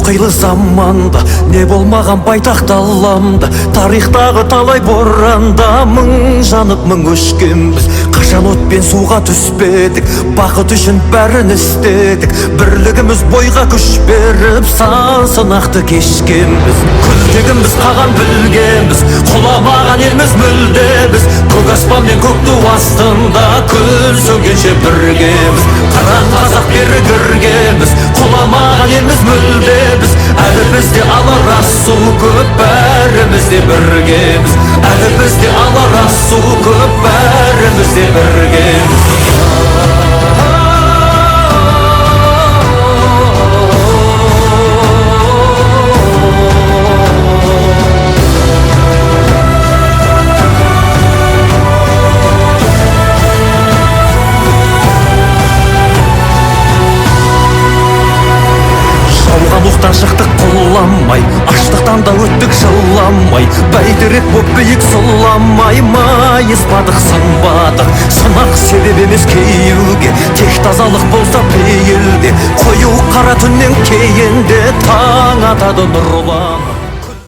қилы заманда не болмаған байтақ даламда, тарихтағы талай боранда мың жанып мың өшкенбіз. Қашан от пен суға түспедік, бақыт үшін бәрін істедік. Бірлігіміз бойға күш беріп сан сынақты кешкенбіз. Күлтегіміз қаған білгенбіз, құламаған елміз мүлде біз. Көк аспан мен көк ту астында күн сөнгенше біргеміз. Қыран қазақ біргеміз, құламаған елміз мүлде біз. Әлі бізде алар су көп, бәріміз де біргеміз. Әлі бізде алар су көп, бәріміз де біргеміз. Оқтан шықтық құламай, аштықтан да өттік жыламай. Бәйтерек боп биік сұламай, майыспадық сынбадық. Сынақ себеп емес кейеуге, тек тазалық болса пейілде. Қою қара түннен кейін де таң атады нұрланып.